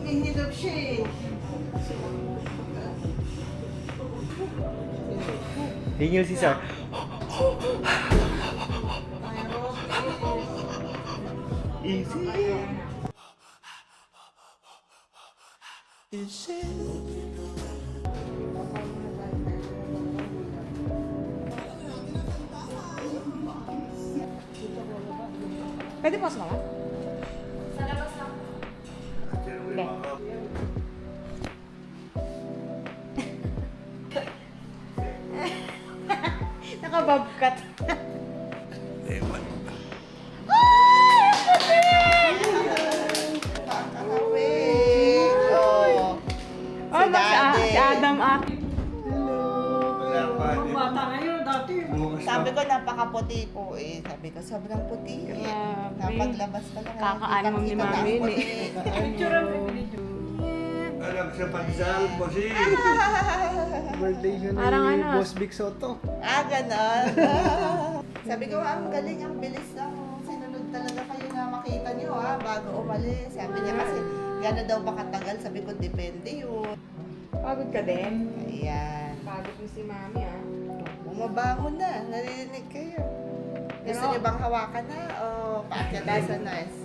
Hinilap siya eh. Hingil si Sir. Easy. Easy. Pwede po sumama? Sa labas lang. Hindi. Nakababkat. Ewan. Kakawin. Oh. Oh, si Adam ah. Bata ngayon, dati. Sabi ko napakaputi po eh. Sabi ko sobrang puti eh. Grabe. Napaglabas pa lang. Kakaalam ni Mami yun eh. Picture ang video. Alam sa pagsal mo si Birthday na Parang ano, Boss Big Soto. Ah, ganon. Sabi ko, ang galing, ang bilis lang. Sinunod talaga kayo na makita niyo bago umalis. Sabi niya kasi, gano'n daw ba katagal? Sabi ko, depende yun. Pagod ka din? Ayan. Pagod mo si Mami ah. Bumabangon na, narinig kayo. Gusto niyo bang hawakan na? O paakyat na sa nurse?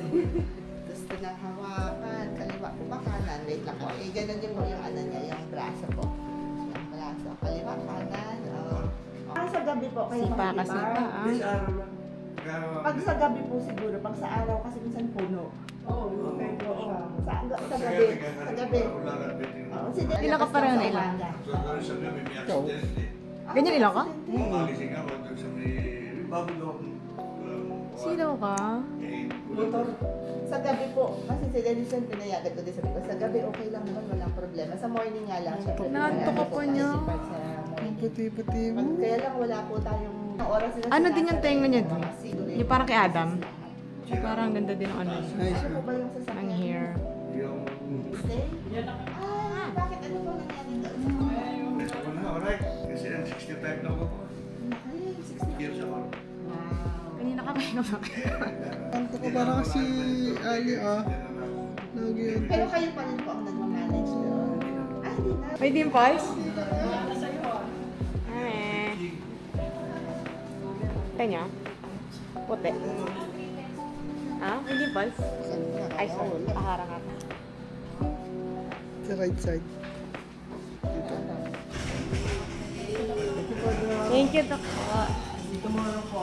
Gusto na hawakan. Kaliwa po ba kanan? Wait lang po. Eh, ganun din po yung ano niya, yung braso po. Yung braso. Kaliwa, kanan. Sa gabi po kayo Sipa ka, makikita. sipa ah. Bis araw lang. Pag sa gabi po siguro, pag sa araw kasi minsan puno. Oo, Sa gabi. Sa gabi. Oo, si Dad- Ilan ka pa rin na ilan? Ganyan ilang ka? Sino ka? Motor. Sa gabi po, kasi si Denison pinayagat ko din sabi ko, sa gabi okay lang naman, walang problema. Sa morning nga lang, syempre. Nantok pinayagat po ko niya. kasi pag sa morning. Puti-puti mo. Kaya lang wala po tayong oras na Ano din yung tenga niya din? Siguro Yung parang kay Adam? Yung parang ganda din ng ano niya. Nice. Ano po ba yung sasakyan? Ng hair. Stay? Ah, bakit ano po nangyari doon? Kasi ang 65 na ako po. Ay, 60. Years ako. Wow. Kanina ka pahinga ba? Kanto ko parang si Ali ah. Lagi yun. Pero kayo pa rin po ang nagmamanage doon. Ay, hindi na. May dimples? Sa'yo ah. Eh. Tanya? Puti. Ah? May dimples? Ay, sorry. Paharang ako. Sa right side. Dito. Thank you, Dok. Dito mo lang po.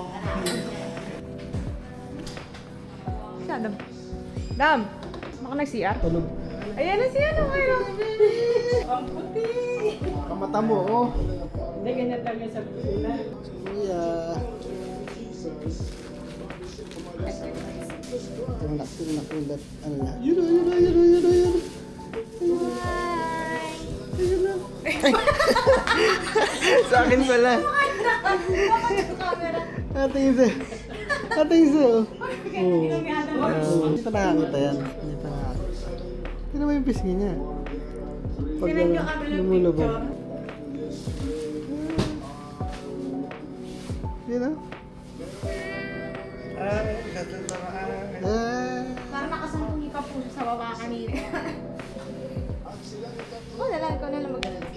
Si Adam. Dam! Baka nag-CR? Tulog. Ayan na si ano kayo. Ang puti. Kamata mo oh. Hindi, ganyan talaga sa Pilipinas. Kuya. Tulak ulat. Ano na? Yun na. Ayun na. Sa akin pala. Ate Isa. Oh. Hindi pa nakakita yan. Hindi pa nakakita. Tignan mo yung pisngi niya. Pag Tingnan niyo kami ng lumulubog. picture. Yun ah. Parang nakasampung pa po sa baba kanina. Oh, nalang ko na lang mag-alala.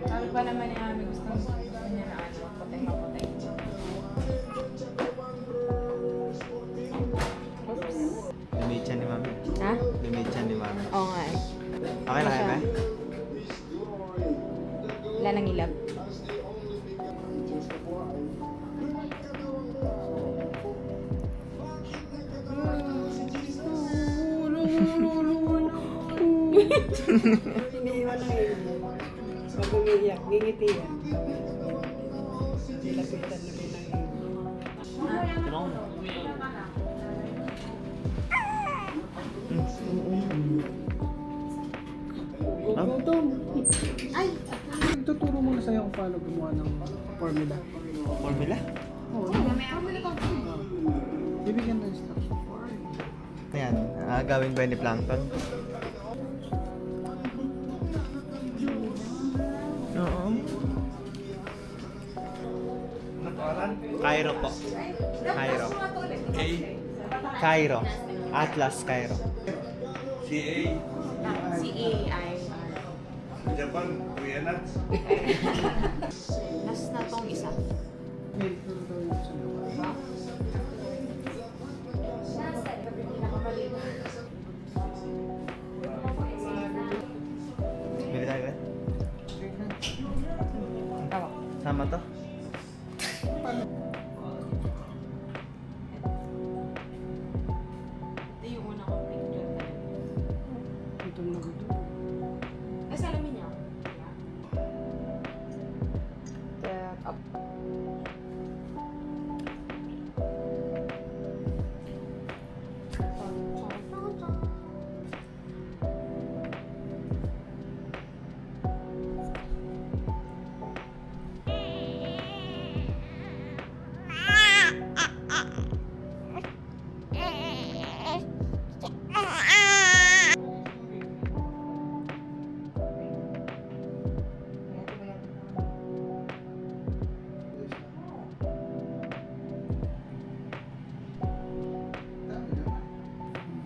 Sabi pa naman ni Ami, gusto niya na ano, maputay. Lumit siya ni Mami. Ha? Lumit siya ni Mami. Oo nga eh. Okay lang kayo ba? Wala nang ilap. Iniiwan ng ilmo. Pag umiiyak, ngingiti yan. Nilapitan na rin ng ilmo. Gutom. Ay! Tuturo muna sa'yo kung paano gumawa ng formula. Formula? Oo. Bibigyan ng instruction. Ayan, gawin ba ni Plankton? Oo. Cairo po. Cairo. A, Cairo. Atlas, Cairo. CA, CAI. Japan, Vienna. Last na tong isa. Bili tayo eh. Sama to? Ito yung una kong picture talaga. Gutom na gutom. Eh, salamin niya.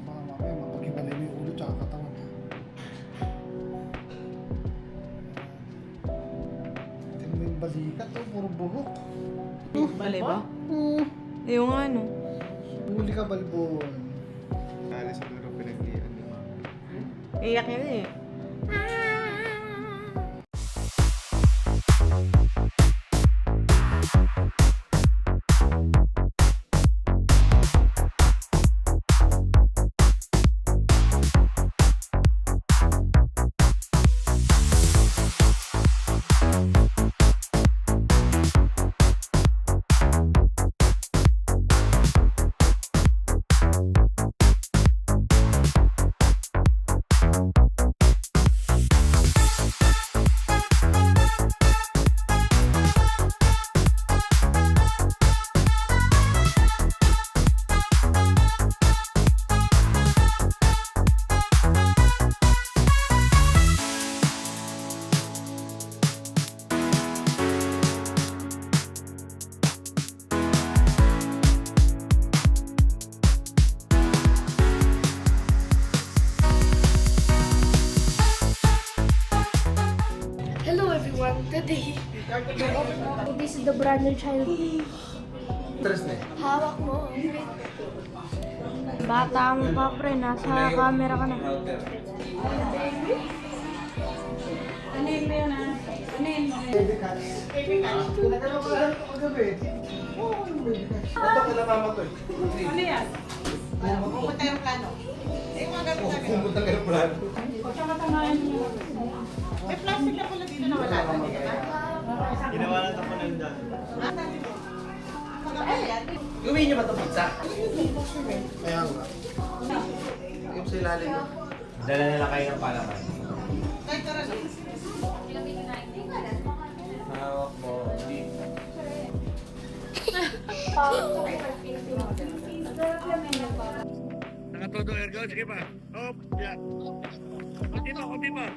Baka mamaya mapag-ibalay mo yung ulo tsaka katawan. Tingnan mo yung balikat to, puro buhok. Balay ba? Oo. Yung ano. Huli ka balbon. Kala siguro pinag-ian. Iyak niya eh. Hello everyone, today, this is the brand new child. Hawak mo. Bata mo pa pre, nasa camera ka na. Anin mo yun ah. Anin. Pinagano ko lang kagabi. Oo, yung baby cat. Ito kila mama to eh. Ano yan? Pupunta yung plano. Eh, mga ganun na ganun. Pumunta kayo plan. Pagkakatangayan mo. May plastic na pala dito na wala na, di ba? Ginawa lang ito po nandun. Gawin niyo ba ito pizza? Kaya nga. Yung sa ilalim mo. Dala nila kayo ng palaman. Kahit tara na. Hawak mo. Nakatodo, Ergo, sige pa. Hop, yan. Konti pa, konti pa.